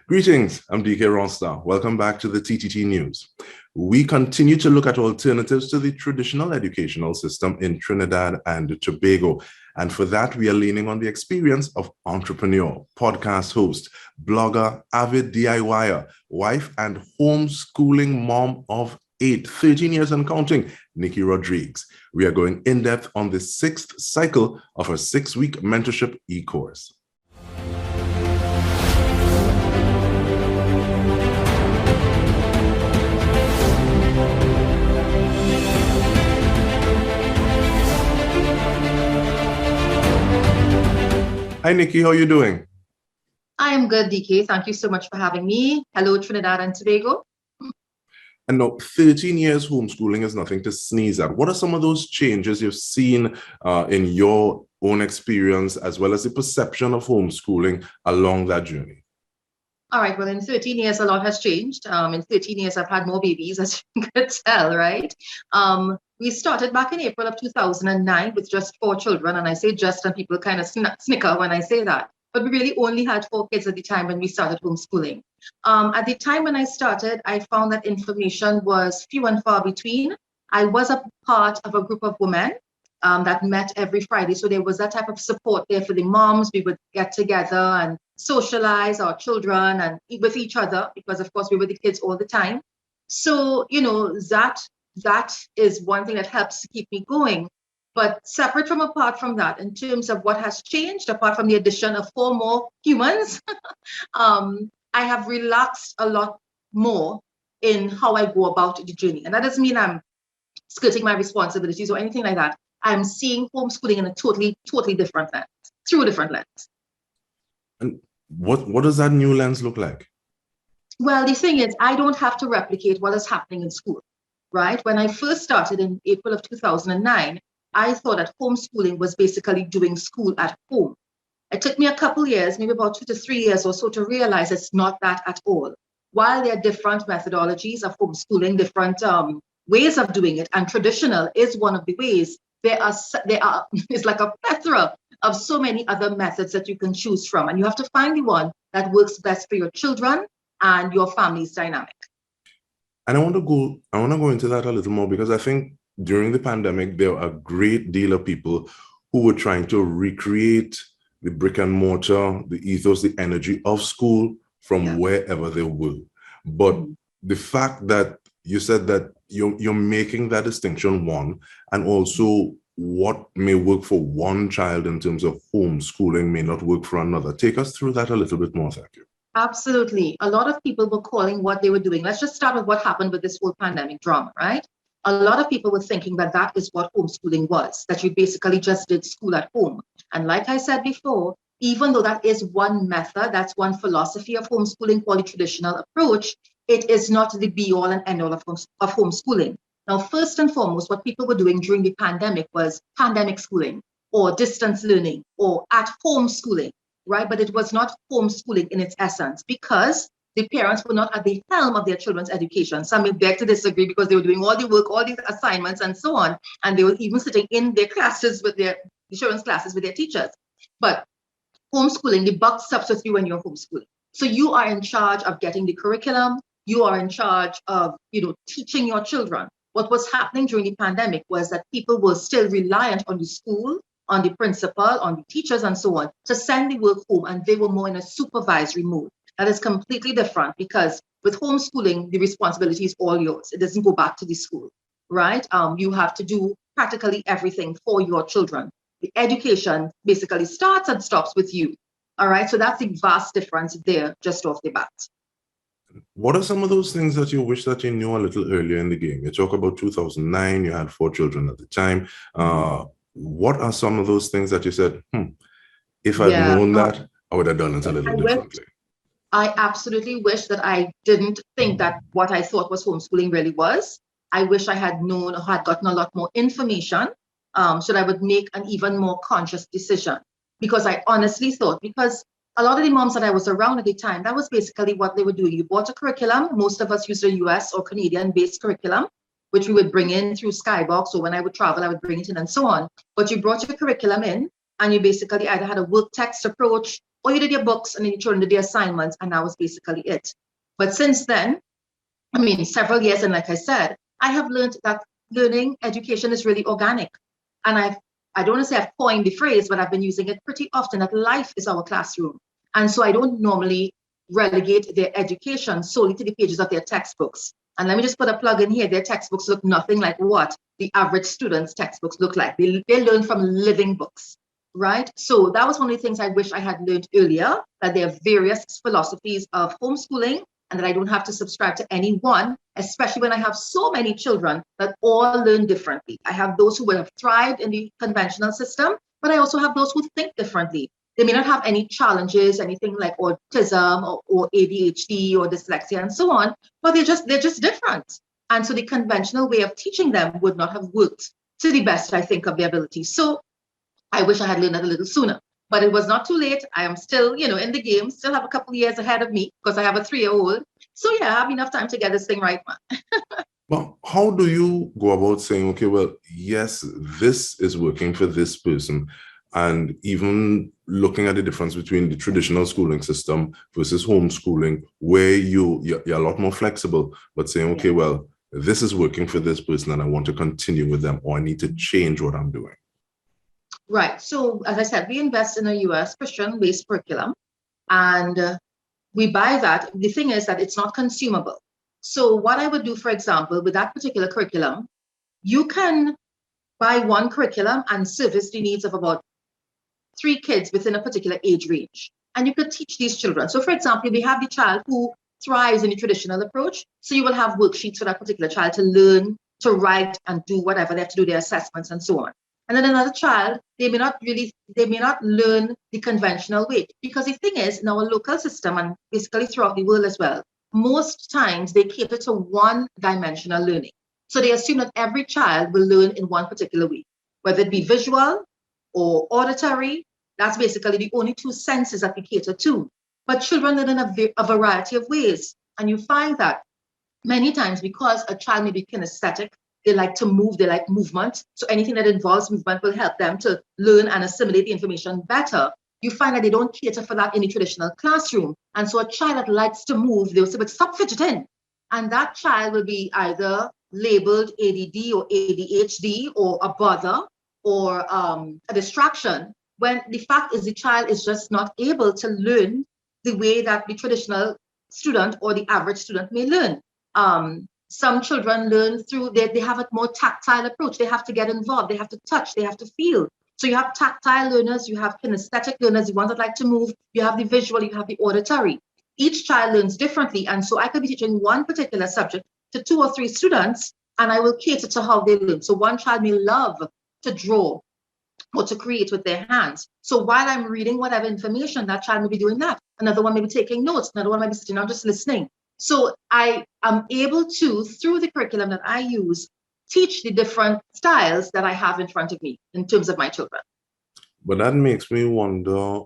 Greetings, I'm Dike Rostant. Welcome back to the TTT News. We continue to look at alternatives to the traditional educational system in Trinidad and Tobago. And for that, we are leaning on the experience of entrepreneur, podcast host, blogger, avid DIYer, wife, and homeschooling mom of 8, 13 years and counting, Nikki Rodriguez. We are going in depth on the 6th cycle of her 6-week mentorship e-course. Hi, Nikki. How are you doing? I am good, DK. Thank you so much for having me. Hello, Trinidad and Tobago. And now, 13 years homeschooling is nothing to sneeze at. What are some of those changes you've seen in your own experience, as well as the perception of homeschooling along that journey? All right. Well, in 13 years, a lot has changed. In 13 years, I've had more babies, as you could tell, right? We started back in April of 2009 with just 4 children. And I say just, and people kind of snicker when I say that. But we really only had 4 kids at the time when we started homeschooling. At the time when I started, I found that information was few and far between. I was a part of a group of women that met every Friday. So there was that type of support there for the moms. We would get together and socialize our children and with each other, because of course we were the kids all the time. So, that is one thing that helps to keep me going. But apart from that, in terms of what has changed, apart from the addition of 4 more humans, I have relaxed a lot more in how I go about the journey. And that doesn't mean I'm skirting my responsibilities or anything like that. I'm seeing homeschooling in a totally different lens, through a different lens. And what does that new lens look like? Well, the thing is, I don't have to replicate what is happening in school, right? When I first started in April of 2009, I thought that homeschooling was basically doing school at home. It took me a couple years, maybe about 2 to 3 years or so, to realize it's not that at all. While there are different methodologies of homeschooling, different ways of doing it, and traditional is one of the ways, there are it's like a plethora of so many other methods that you can choose from. And you have to find the one that works best for your children and your family's dynamic. And I want to go into that a little more, because I think during the pandemic, there were a great deal of people who were trying to recreate the brick and mortar, the ethos, the energy of school from wherever they were. But the fact that you said that you're making that distinction, one, and also what may work for one child in terms of homeschooling may not work for another. Take us through that a little bit more. Thank you. Absolutely. A lot of people were calling what they were doing. Let's just start with what happened with this whole pandemic drama, right? A lot of people were thinking that that is what homeschooling was, that you basically just did school at home. And like I said before, even though that is one method, that's one philosophy of homeschooling called the traditional approach, it is not the be-all and end-all of homeschooling. Now, first and foremost, what people were doing during the pandemic was pandemic schooling or distance learning or at-home schooling, right? But it was not homeschooling in its essence, because the parents were not at the helm of their children's education. Some may beg to disagree, because they were doing all the work, all the assignments and so on. And they were even sitting in their classes with the children's classes with their teachers. But homeschooling, the buck stops with you when you're homeschooling. So you are in charge of getting the curriculum. You are in charge of, teaching your children. What was happening during the pandemic was that people were still reliant on the school, on the principal, on the teachers and so on to send the work home. And they were more in a supervisory mode. That is completely different, because with homeschooling, the responsibility is all yours. It doesn't go back to the school, right? You have to do practically everything for your children. The education basically starts and stops with you. All right. So that's the vast difference there just off the bat. What are some of those things that you wish that you knew a little earlier in the game? You talk about 2009, you had 4 children at the time. What are some of those things that you said, if I'd known that, I would have done it a little differently? I absolutely wish that I didn't think that what I thought was homeschooling really was. I wish I had known or had gotten a lot more information so that I would make an even more conscious decision. Because I honestly thought, because a lot of the moms that I was around at the time, that was basically what they were doing. You bought a curriculum. Most of us used a US or Canadian-based curriculum, which we would bring in through Skybox. So when I would travel, I would bring it in and so on. But you brought your curriculum in, and you basically either had a work text approach, or you did your books and then your children did the assignments, and that was basically it. But since then, I mean, several years, and like I said, I have learned that learning education is really organic. And I don't want to say I've coined the phrase, but I've been using it pretty often, that life is our classroom. And so I don't normally relegate their education solely to the pages of their textbooks. And let me just put a plug in here. Their textbooks look nothing like what the average student's textbooks look like. They learn from living books, right? So that was one of the things I wish I had learned earlier, that there are various philosophies of homeschooling and that I don't have to subscribe to any one, especially when I have so many children that all learn differently. I have those who would have thrived in the conventional system, but I also have those who think differently. They may not have any challenges, anything like autism or ADHD or dyslexia and so on, but they're just different. And so the conventional way of teaching them would not have worked to the best, I think, of their ability. So I wish I had learned that a little sooner, but it was not too late. I am still, in the game, still have a couple of years ahead of me because I have a 3-year-old. So yeah, I have enough time to get this thing right, man. Well, how do you go about saying, okay, well, yes, this is working for this person? And even looking at the difference between the traditional schooling system versus homeschooling, where you're a lot more flexible, but saying, okay, well, this is working for this person and I want to continue with them, or I need to change what I'm doing. Right. So as I said, we invest in a US Christian-based curriculum, and we buy that. The thing is that it's not consumable. So what I would do, for example, with that particular curriculum, you can buy one curriculum and service the needs of about 3 kids within a particular age range. And you could teach these children. So for example, we have the child who thrives in the traditional approach. So you will have worksheets for that particular child to learn, to write and do whatever they have to do, their assessments and so on. And then another child, they may not learn the conventional way. Because the thing is, in our local system and basically throughout the world as well, most times they cater to one-dimensional learning. So they assume that every child will learn in one particular way, whether it be visual or auditory. That's basically the only 2 senses that we cater to. But children learn in a variety of ways. And you find that many times, because a child may be kinesthetic, they like to move, they like movement. So anything that involves movement will help them to learn and assimilate the information better. You find that they don't cater for that in the traditional classroom. And so a child that likes to move, they'll say, but stop fidgeting. And that child will be either labeled ADD or ADHD or a bother or a distraction, when the fact is the child is just not able to learn the way that the traditional student or the average student may learn. Some children learn through, they have a more tactile approach. They have to get involved, they have to touch, they have to feel. So you have tactile learners, you have kinesthetic learners, the ones that like to move, you have the visual, you have the auditory. Each child learns differently. And so I could be teaching one particular subject to 2 or 3 students, and I will cater to how they learn. So one child may love to draw or to create with their hands. So while I'm reading whatever information, that child may be doing that. Another one may be taking notes. Another one might be sitting down just listening. So I am able to, through the curriculum that I use, teach the different styles that I have in front of me in terms of my children. But that makes me wonder,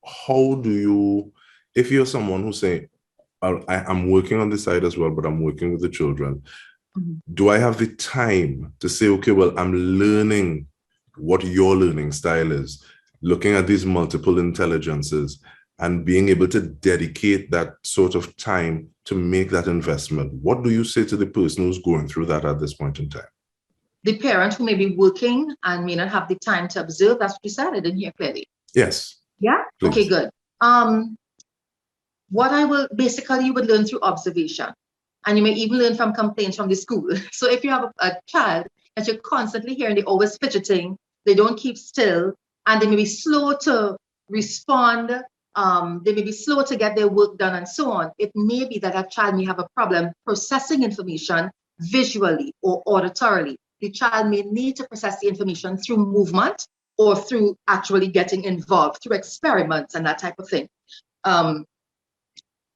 how do you, if you're someone who say, I'm working on the side as well, but I'm working with the children, do I have the time to say, okay, well, I'm learning what your learning style is, looking at these multiple intelligences and being able to dedicate that sort of time to make that investment? What do you say to the person who's going through that at this point in time? The parent who may be working and may not have the time to observe, that's what you said, I didn't hear clearly. Yes. Yeah? Please. Okay, good. What I will, basically you would learn through observation. And you may even learn from complaints from the school. So if you have a child that you're constantly hearing, they're always fidgeting, they don't keep still, and they may be slow to respond, they may be slow to get their work done and so on, it may be that that child may have a problem processing information visually or auditorily. The child may need to process the information through movement or through actually getting involved, through experiments and that type of thing.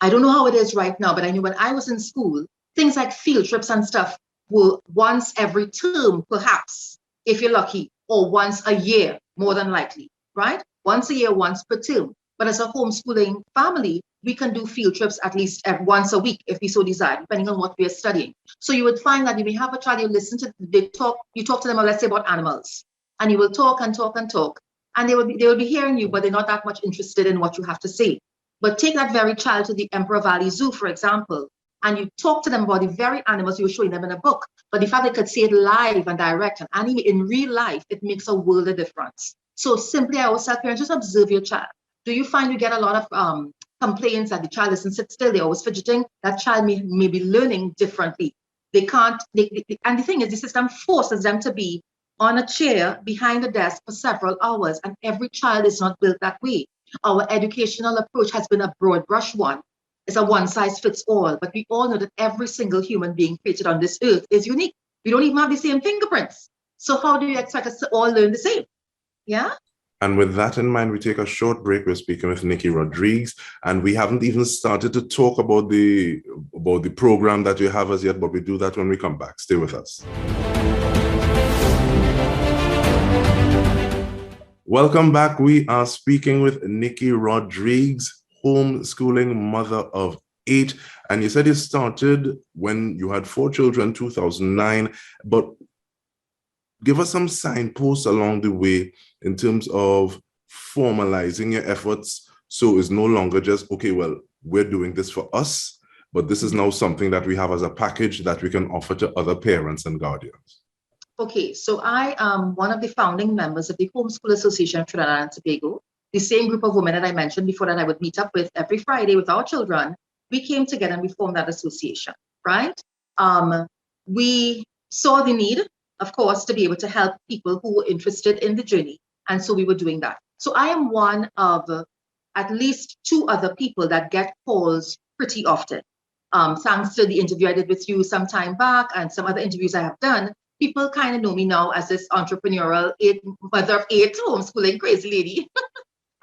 I don't know how it is right now, but I knew when I was in school, things like field trips and stuff were once every term, perhaps, if you're lucky, or once a year, more than likely, right? Once a year, once per term. But as a homeschooling family, we can do field trips at least once a week if we so desire, depending on what we are studying. So you would find that you may have a child, you listen to, you talk to them, let's say, about animals, and you will talk and talk and talk. and they will be hearing you, but they're not that much interested in what you have to say. But take that very child to the Emperor Valley Zoo, for example, and you talk to them about the very animals you were showing them in a book. But the fact they could see it live and direct and animate in real life, it makes a world of difference. So simply, I always tell parents, just observe your child. Do you find you get a lot of complaints that the child doesn't sit still, they're always fidgeting? That child may be learning differently. They can't, and the thing is, the system forces them to be on a chair behind a desk for several hours, and every child is not built that way. Our educational approach has been a broad brush one. It's a one size fits all, but we all know that every single human being created on this earth is unique. We don't even have the same fingerprints. So how do you expect us to all learn the same? Yeah. And with that in mind, we take a short break. We're speaking with Nikki Rodriguez, and we haven't even started to talk about the program that you have as yet, but we do that when we come back. Stay with us. Welcome back. We are speaking with Nikki Rodriguez, homeschooling mother of 8. And you said you started when you had 4 children, 2009, but give us some signposts along the way in terms of formalizing your efforts. So it's no longer just, okay, well, we're doing this for us, but this is now something that we have as a package that we can offer to other parents and guardians. Okay, so I am one of the founding members of the Homeschool Association of Trinidad and Tobago. The same group of women that I mentioned before that I would meet up with every Friday with our children, we came together and we formed that association, right? We saw the need, of course, to be able to help people who were interested in the journey. And so we were doing that. So I am one of at least 2 other people that get calls pretty often. Thanks to the interview I did with you some time back and some other interviews I have done, people kind of know me now as this entrepreneurial mother of 8 homeschooling crazy lady.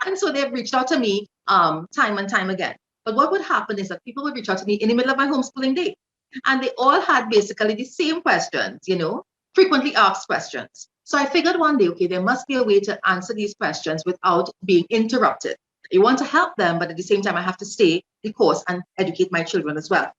And so they've reached out to me time and time again. But what would happen is that people would reach out to me in the middle of my homeschooling day. And they all had basically the same questions, frequently asked questions. So I figured one day, okay, there must be a way to answer these questions without being interrupted. I want to help them, but at the same time, I have to stay the course and educate my children as well.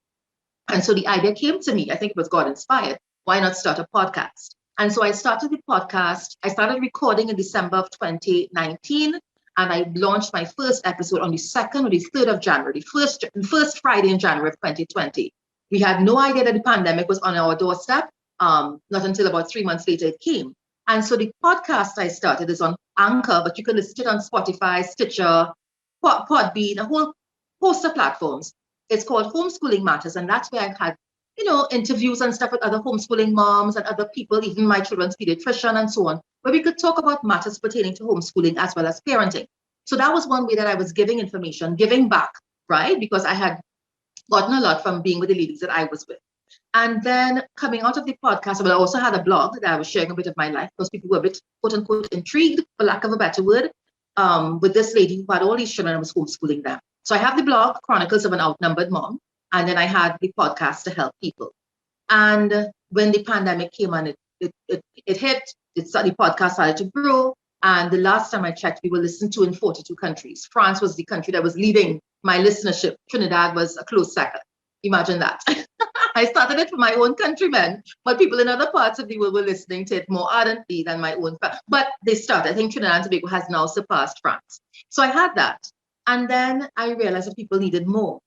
And so the idea came to me, I think it was God inspired. Why not start a podcast? And so I started the podcast. I started recording in December of 2019, and I launched my first episode on the 2nd or the 3rd of January, the first Friday in January of 2020. We had no idea that the pandemic was on our doorstep. Not until about 3 months later it came. And so the podcast I started is on Anchor, but you can listen to it on Spotify, Stitcher, Podbean, a whole host of platforms. It's called Homeschooling Matters, and that's where I've had interviews and stuff with other homeschooling moms and other people, even my children's pediatrician and so on, where we could talk about matters pertaining to homeschooling as well as parenting. So that was one way that I was giving information, giving back, right? Because I had gotten a lot from being with the ladies that I was with. And then coming out of the podcast, I also had a blog that I was sharing a bit of my life because people were a bit, quote unquote, intrigued, for lack of a better word, with this lady who had all these children and was homeschooling them. So I have the blog, Chronicles of an Outnumbered Mom, and then I had the podcast to help people. And when the pandemic came and it hit, the podcast started to grow. And the last time I checked, we were listened to in 42 countries. France was the country that was leading my listenership. Trinidad was a close second. Imagine that. I started it for my own countrymen, but people in other parts of the world were listening to it more ardently than my own. But they started. I think Trinidad and Tobago has now surpassed France. So I had that. And then I realized that people needed more,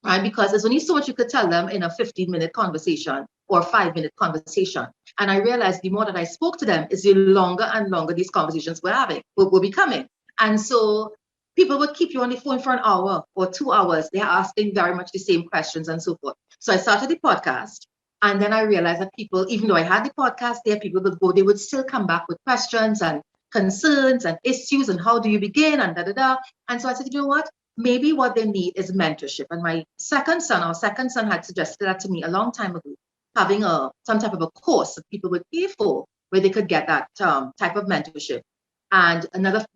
right? Because there's only so much you could tell them in a 15-minute conversation or 5-minute conversation. And I realized the more that I spoke to them is the longer and longer these conversations were becoming. And so people would keep you on the phone for an hour or 2 hours. They are asking very much the same questions and so forth. So I started the podcast. And then I realized that people, even though I had the podcast there, people would go, they would still come back with questions and concerns and issues and how do you begin and da-da-da. And so I said, you know what? Maybe what they need is mentorship. And our second son had suggested that to me a long time ago, having some type of a course that people would pay for where they could get that type of mentorship. And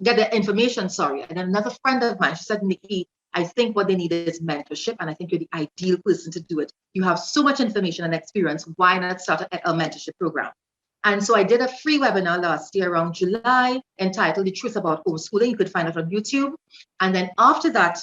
get their information, And then another friend of mine, she said, Nikki, I think what they need is mentorship. And I think you're the ideal person to do it. You have so much information and experience. Why not start a mentorship program? And so I did a free webinar last year around July entitled The Truth About Homeschooling. You could find it on YouTube. And then after that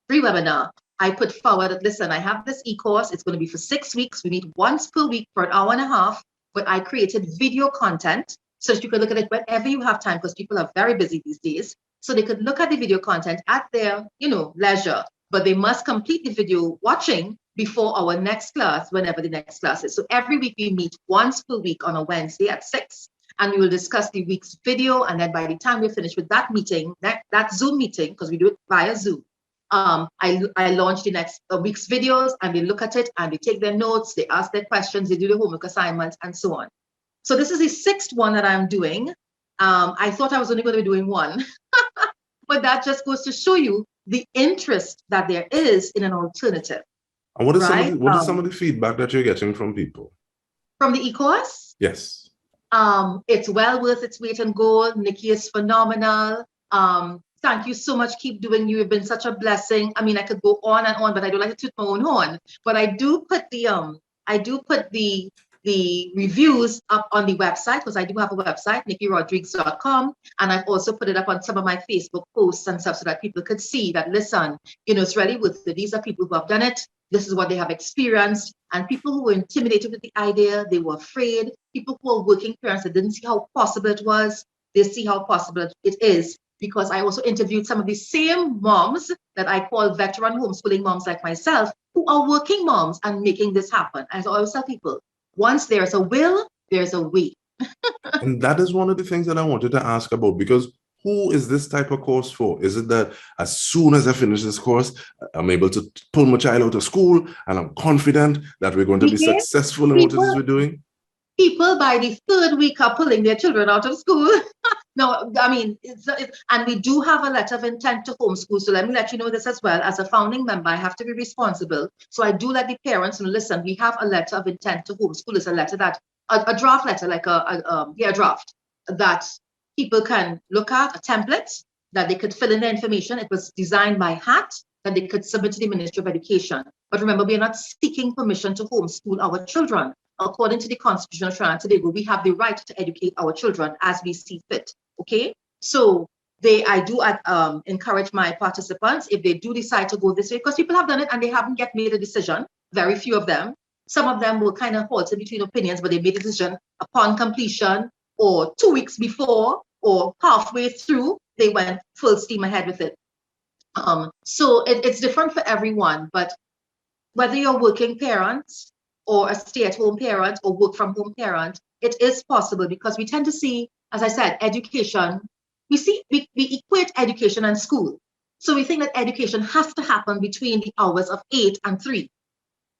free webinar, I put forward that, listen, I have this e-course. It's going to be for 6 weeks. We meet once per week for an hour and a half, but I created video content so that you can look at it whenever you have time, because people are very busy these days. So they could look at the video content at their, leisure, but they must complete the video watching before our next class, whenever the next class is. So every week we meet once per week on a Wednesday at 6, and we will discuss the week's video. And then by the time we're finished with that meeting, that Zoom meeting, because we do it via Zoom, I launch the next week's videos, and they look at it and they take their notes, they ask their questions, they do the homework assignments, and so on. So this is the 6th one that I'm doing. I thought I was only going to be doing one, but that just goes to show you the interest that there is in an alternative. And what is right? Some of the feedback that you're getting from people? From the e-course? Yes. It's well worth its weight in gold. Nikki is phenomenal. Thank you so much. Keep doing you. You've been such a blessing. I mean, I could go on and on, but I don't like to toot my own horn. But I do put the reviews up on the website, because I do have a website, nikkirodriguez.com, and I've also put it up on some of my Facebook posts and stuff so that people could see that, listen, it's really worth it. These are people who have done it. This is what they have experienced. And people who were intimidated with the idea, they were afraid. People who are working parents that didn't see how possible it was, they see how possible it is. Because I also interviewed some of the same moms that I call veteran homeschooling moms like myself, who are working moms and making this happen. And so I always tell people, once there's a will, there's a way. And that is one of the things that I wanted to ask about, because who is this type of course for? Is it that as soon as I finish this course, I'm able to pull my child out of school and I'm confident that we're going to be successful in what it is we're doing? People by the 3rd week are pulling their children out of school. No, I mean, and we do have a letter of intent to homeschool. So let me let you know this as well. As a founding member, I have to be responsible. So I do let the parents know, listen, we have a letter of intent to homeschool. It's a letter that, a draft letter, like a draft that people can look at, a template that they could fill in their information. It was designed by HAT, that they could submit to the Ministry of Education. But remember, we are not seeking permission to homeschool our children. According to the Constitution of Trinidad and Tobago, we have the right to educate our children as we see fit. Okay, so I do encourage my participants, if they do decide to go this way, because people have done it and they haven't yet made a decision. Very few of them. Some of them will kind of halted between opinions, but they made a decision upon completion, or 2 weeks before, or halfway through. They went full steam ahead with it. So it's different for everyone. But whether you're working parents, or a stay-at-home parent, or work-from-home parent, it is possible, because we tend to see, as I said, education. We equate education and school. So we think that education has to happen between the hours of 8 and 3.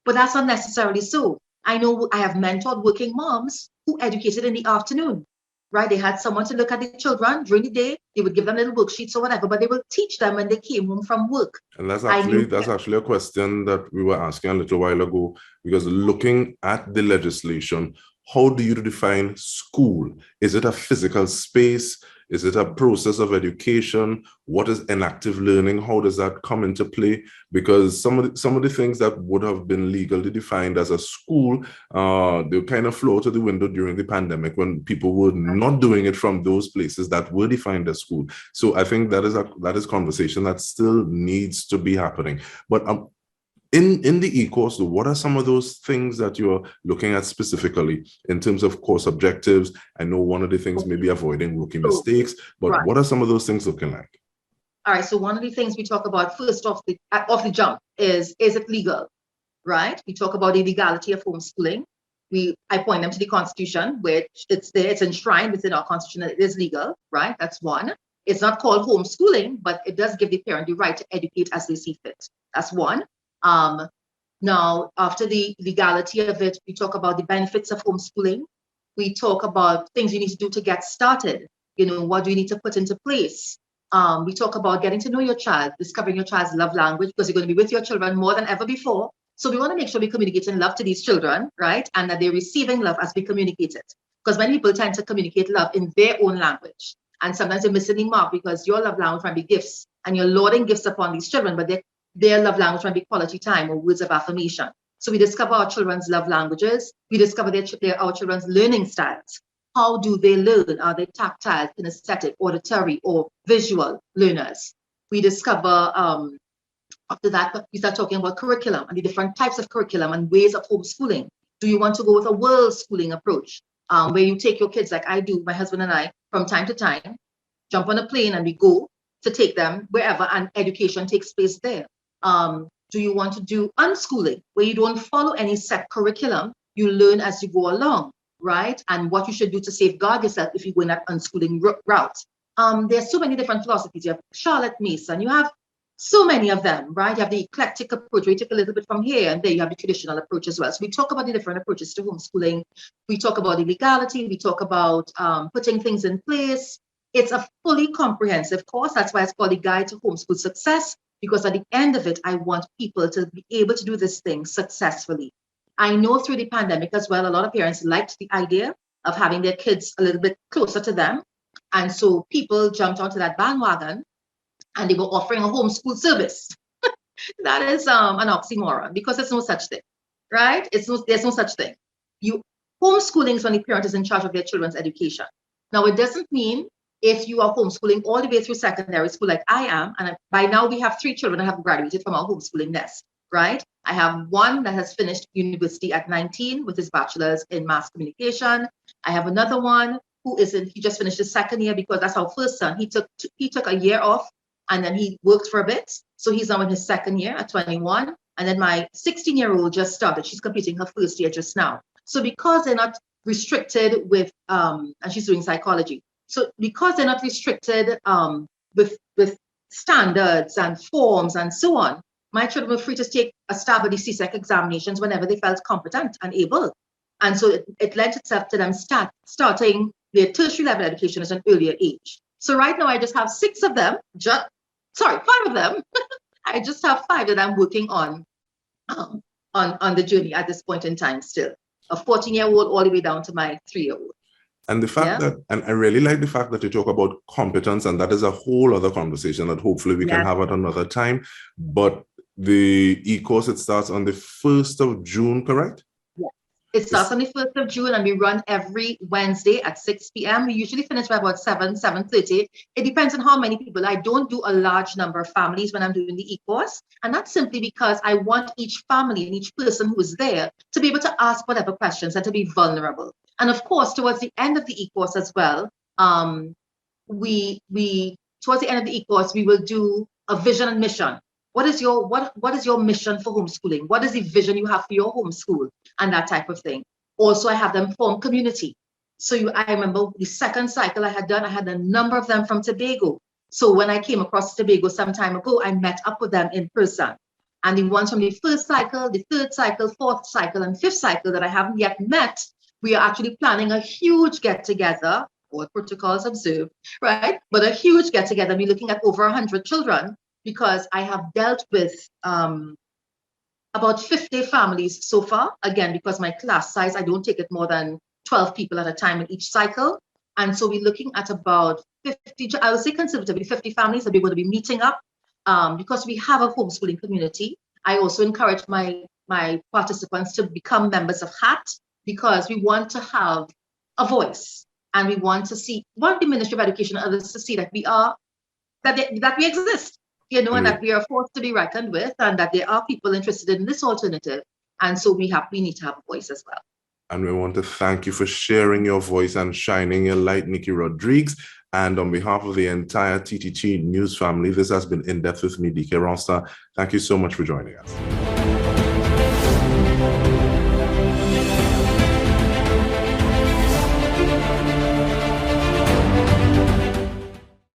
But that's not necessarily so. I know I have mentored working moms who educated in the afternoon, right? They had someone to look at the children during the day. They would give them little worksheets or whatever, but they will teach them when they came home from work. And that's actually a question that we were asking a little while ago, because looking at the legislation, how do you define school? Is it a physical space? Is it a process of education? What is inactive learning? How does that come into play? Because some of the things that would have been legally defined as a school, they kind of flew out of the window during the pandemic, when people were not doing it from those places that were defined as school. So I think that is conversation that still needs to be happening. But in the e-course, what are some of those things that you're looking at specifically in terms of course objectives? I know one of the things may be avoiding rookie mistakes, but what are some of those things looking like? All right, so one of the things we talk about first off the jump is it legal, right? We talk about the legality of homeschooling. I point them to the Constitution, which it's enshrined within our Constitution that it is legal, right? That's one. It's not called homeschooling, but it does give the parent the right to educate as they see fit. That's one. Now, after the legality of it, we talk about the benefits of homeschooling. We talk about things you need to do to get started. What do you need to put into place? We talk about getting to know your child, discovering your child's love language, because you're going to be with your children more than ever before. So we want to make sure we communicate in love to these children, right? And that they're receiving love as we communicate it. Because many people tend to communicate love in their own language. And sometimes they're missing the mark, because your love language might be gifts, and you're loading gifts upon these children, but their love language might be quality time or words of affirmation. So we discover our children's love languages. We discover our children's learning styles. How do they learn? Are they tactile, kinesthetic, auditory, or visual learners? We discover, after that, we start talking about curriculum and the different types of curriculum and ways of homeschooling. Do you want to go with a world schooling approach? where you take your kids, like I do, my husband and I, from time to time, jump on a plane and we go to take them wherever, and education takes place there. Do you want to do unschooling, where you don't follow any set curriculum, you learn as you go along, right? And what you should do to safeguard yourself if you go in that unschooling route. There's so many different philosophies. You have Charlotte Mason, you have so many of them, right? You have the eclectic approach, where you take a little bit from here, and there you have the traditional approach as well. So we talk about the different approaches to homeschooling. We talk about the legality. We talk about putting things in place. It's a fully comprehensive course. That's why it's called the Guide to Homeschool Success, because at the end of it, I want people to be able to do this thing successfully. I know through the pandemic as well, a lot of parents liked the idea of having their kids a little bit closer to them. And so people jumped onto that bandwagon, and they were offering a homeschool service. That is an oxymoron, because there's no such thing, right? There's no such thing. Homeschooling is when the parent is in charge of their children's education. Now, it doesn't mean if you are homeschooling all the way through secondary school like I am, and by now we have 3 children that have graduated from our homeschooling nest, right? I have one that has finished university at 19 with his bachelor's in mass communication. I have another one who he just finished his second year, because that's our first son. He took a year off, and then he worked for a bit. So he's now in his second year at 21. And then my 16-year-old just started. She's completing her first year just now. So because they're not restricted with, and she's doing psychology. So because they're not restricted with standards and forms and so on, my children were free to take a stab at the CSEC examinations whenever they felt competent and able. And so it lent itself to them starting their tertiary level education at an earlier age. So right now I just have 6 of them, 5 of them. I just have 5 that I'm working on the journey at this point in time still. A 14-year-old all the way down to my 3-year-old. And the fact that, and I really like the fact that you talk about competence, and that is a whole other conversation that hopefully we can have at another time. But the e-course, it starts on the 1st of June, correct? Yes. It starts on the 1st of June, and we run every Wednesday at 6 p.m. We usually finish by about 7:30. It depends on how many people. I don't do a large number of families when I'm doing the e-course. And that's simply because I want each family and each person who is there to be able to ask whatever questions and to be vulnerable. And of course, towards the end of the e-course as well, towards the end of the e-course, we will do a vision and mission. What is your mission for homeschooling? What is the vision you have for your homeschool, and that type of thing? Also, I have them form community. So I remember the second cycle I had a number of them from Tobago. So when I came across Tobago some time ago, I met up with them in person. And the ones from the first cycle, the third cycle, fourth cycle, and fifth cycle that I haven't yet met, we are actually planning a huge get-together, all protocols observed, right? But a huge get-together. We're looking at over 100 children, because I have dealt with about 50 families so far. Again, because my class size, I don't take it more than 12 people at a time in each cycle. And so we're looking at about 50, I would say conservatively 50 families that we're going to be meeting up, because we have a homeschooling community. I also encourage my participants to become members of HAT, because we want to have a voice, and we want the Ministry of Education and others to see that that we exist, and that we are a force to be reckoned with, and that there are people interested in this alternative. And so we need to have a voice as well. And we want to thank you for sharing your voice and shining your light, Nikki Rodriguez. And on behalf of the entire TTT News family, this has been In Depth with me, Dike Rostant. Thank you so much for joining us.